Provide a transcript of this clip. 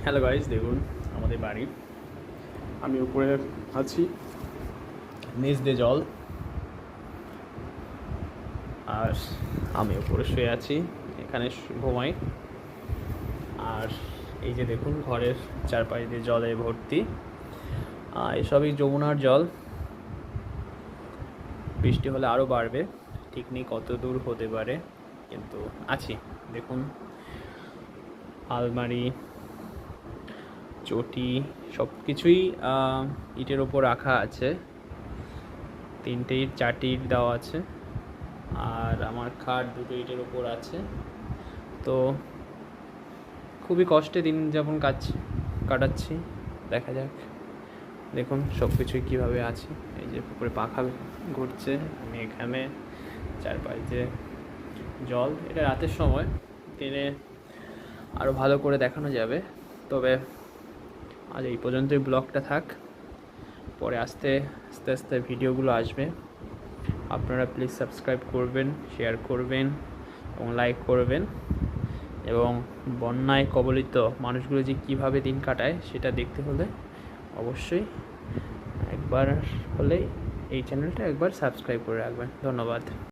Hello guys, দেখুন আমাদের বাড়ি। আমি উপরে আছি, নিচ দিয়ে জল, আর আমি উপরে শুয়ে আছি, এখানে ঘুমাই। আর এই যে দেখুন ঘরের চারপাশ দিয়ে জলে ভর্তি, এসবই যমুনার জল। বৃষ্টি হলে আরও বাড়বে, ঠিক নেই কত দূর হতে পারে, কিন্তু আছি। দেখুন আলমারি, চটি সব কিছুই ইটের ওপর রাখা আছে। 3টে ইট 4টে ইট দেওয়া আছে, আর আমার খাট 2টো ইটের ওপর আছে। তো খুবই কষ্টে দিন যাপন কাটাচ্ছি, দেখা যাক। দেখুন সব কিছুই কীভাবে আছে। এই যে পুকুরে পাখা ঘুরছে, আমি এখানে, চারপাশে জল। এটা রাতের সময়, দিনে আরও ভালো করে দেখানো যাবে। তবে আজ এই পর্যন্তই ব্লগটা থাক, পরে আস্তে আস্তে ভিডিওগুলো আসবে। আপনারা প্লিজ সাবস্ক্রাইব করবেন, শেয়ার করবেন এবং লাইক করবেন, এবং বন্যায় কবলিত মানুষগুলো যে কীভাবে দিন কাটায় সেটা দেখতে হলে অবশ্যই একবার হলেই এই চ্যানেলটা একবার সাবস্ক্রাইব করে রাখবেন। ধন্যবাদ।